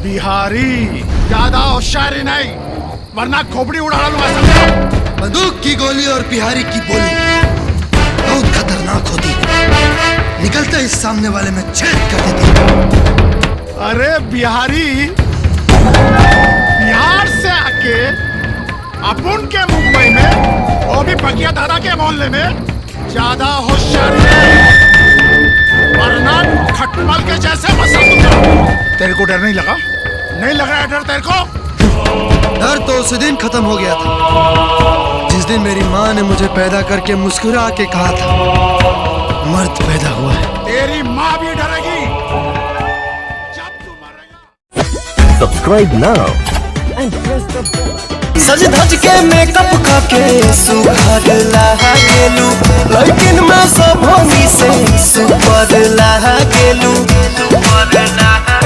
बिहारी ज्यादा होशियारी नहीं, वरना खोपड़ी उड़ा लूंगा, समझा? बंदूक की गोली और बिहारी की बोली बहुत खतरनाक होती है। निकलते ही सामने वाले में छेद कर देती। अरे बिहारी बिहार से आके अपन के मुंबई में, वो भी बगिया दादा के मोहल्ले में, ज्यादा होशियारी वरना खटमल के जैसे मसल दूंगा। तेरे को डर नहीं लगा? नहीं लग रहा है डर तेरे को? डर तो उस दिन खत्म हो गया था जिस दिन मेरी माँ ने मुझे पैदा करके मुस्कुरा के कहा था मर्द पैदा हुआ है। तेरी माँ भी डरेगी जब तू मरेगा। Subscribe now and press the bell. सज धज के मेकअप करके सुघर लागेलू, लेकिन मैं सब से सुपर लागेलू।